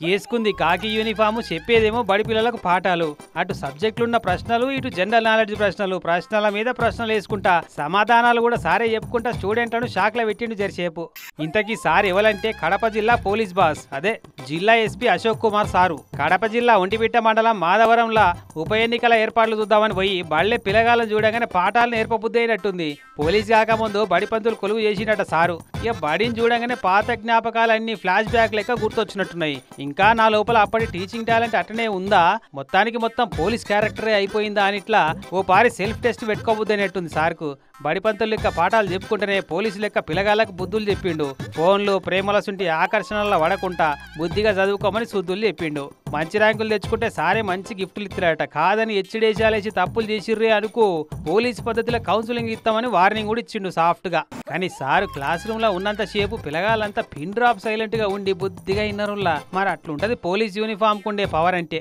ఏసుకుంది కాకి యూనిఫాము చెప్పేదేమో బడి పిల్లలకు పాఠాలు. అటు సబ్జెక్టులున్న ప్రశ్నలు, ఇటు జనరల్ నాలెడ్జ్ ప్రశ్నలు. ప్రశ్నల మీద ప్రశ్నలు వేసుకుంటా సమాధానాలు కూడా సారే చెప్పుకుంటా స్టూడెంట్లను షాక్లో పెట్టిండు జరిసేపు. ఇంతకీ సార్ ఎవరంటే కడప జిల్లా పోలీస్ బాస్, అదే జిల్లా ఎస్పీ అశోక్ కుమార్ సారు. కడప జిల్లా ఒంటిమిట్ట మండలం మాధవరంలా ఉప ఎన్నికల ఏర్పాట్లు చూద్దామని పోయి బళ్ళే పిల్లగాలను చూడగానే పాఠాలు నేర్పబుద్ధి అయినట్టుంది. పోలీస్ కాకముందు బడి పంతులు కొలువు చేసినట్ట సారు. ఇక బడిని చూడగానే పాత జ్ఞాపకాలన్నీ ఫ్లాష్ బ్యాక్ లెక్క గుర్తొచ్చినట్టున్నాయి. ఇంకా నా లోపల అప్పటి టీచింగ్ టాలెంట్ అట్టనే ఉందా, మొత్తానికి మొత్తం పోలీస్ క్యారెక్టరే అయిపోయిందా అని ఇట్లా ఓ పారి సెల్ఫ్ టెస్ట్ పెట్టుకోబుద్ది అనేట్టుంది సార్కు. బడిపంతులు లెక్క పాఠాలు చెప్పుకుంటేనే పోలీసు లెక్క పిల్లగాళ్ళకు బుద్ధులు చెప్పిండు. ఫోన్లు ప్రేమల సుంటి ఆకర్షణల్లో వడకుంటా బుద్ధిగా చదువుకోమని శుద్ధులు చెప్పిండు. మంచి ర్యాంకులు తెచ్చుకుంటే సారే మంచి గిఫ్టులు ఇస్తారట. కాదని హెచ్డేసాలేసి తప్పులు చేసిర్రే అనుకో పోలీస్ పద్ధతిలో కౌన్సిలింగ్ ఇస్తామని వార్నింగ్ కూడా ఇచ్చిండు సాఫ్ట్ గా. కానీ సారు క్లాస్ రూమ్ లో ఉన్నంత సేపు పిల్లగాళ్ళంతా పిన్ డ్రాప్ సైలెంట్ గా ఉండి బుద్ధిగా ఇన్నరులా. మరి అట్లుంటది పోలీస్ యూనిఫామ్ కుండే పవర్ అంటే.